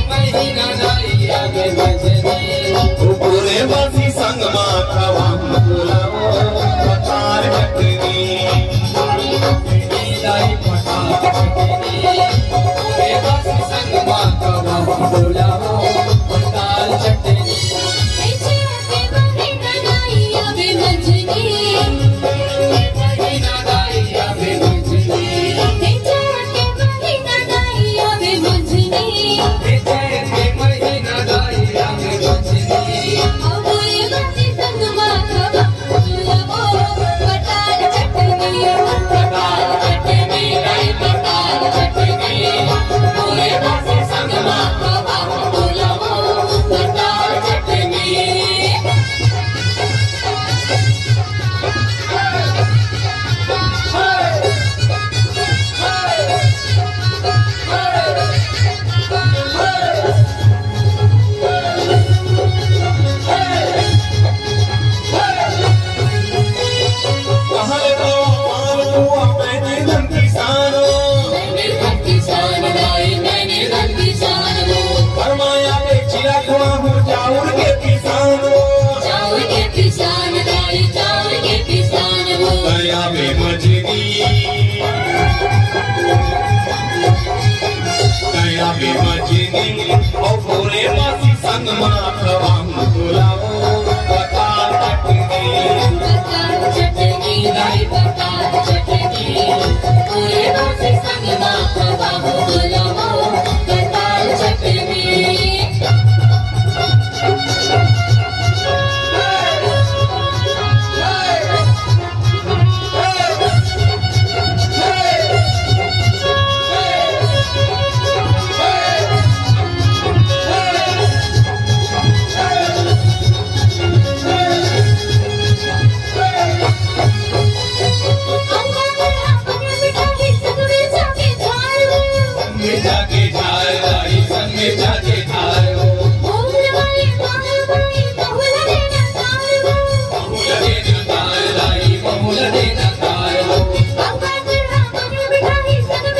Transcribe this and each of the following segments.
महीना दाई आवे भजनी पूरे बासी संग मा खवा बोलावो पताल चटनी दाई पताल चटनी पूरे बासी संग मा खवा बोलावो पताल चटनी और पूरे बासी संग मा खवा बोलावो पताल चटनी दाई पताल चटनी पूरे बासी संग मा खवा बोलावो पताल चटनी पताल चटनी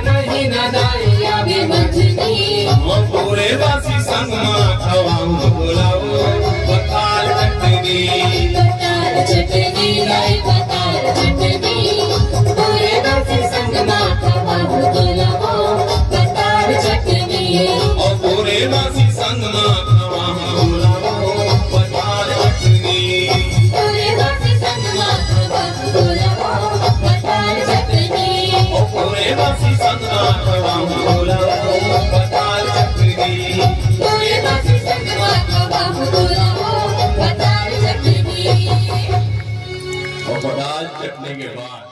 महीना दाई आवे भजनी पूरे बासी संग मा खवा बोलावो पताल चटनी दाई पताल चटनी पूरे बासी संग मा खवा बोलावो पताल चटनी और पूरे बासी संग मा खवा बोलावो पताल चटनी पूरे बासी संग मा खवा बोलावो पताल चटनी और पूरे बासी संग मा खवा बोलावो पताल चटनी पूरे बासी संग मा खवा बोलावो पताल चटनी और पताल चटनी के बाद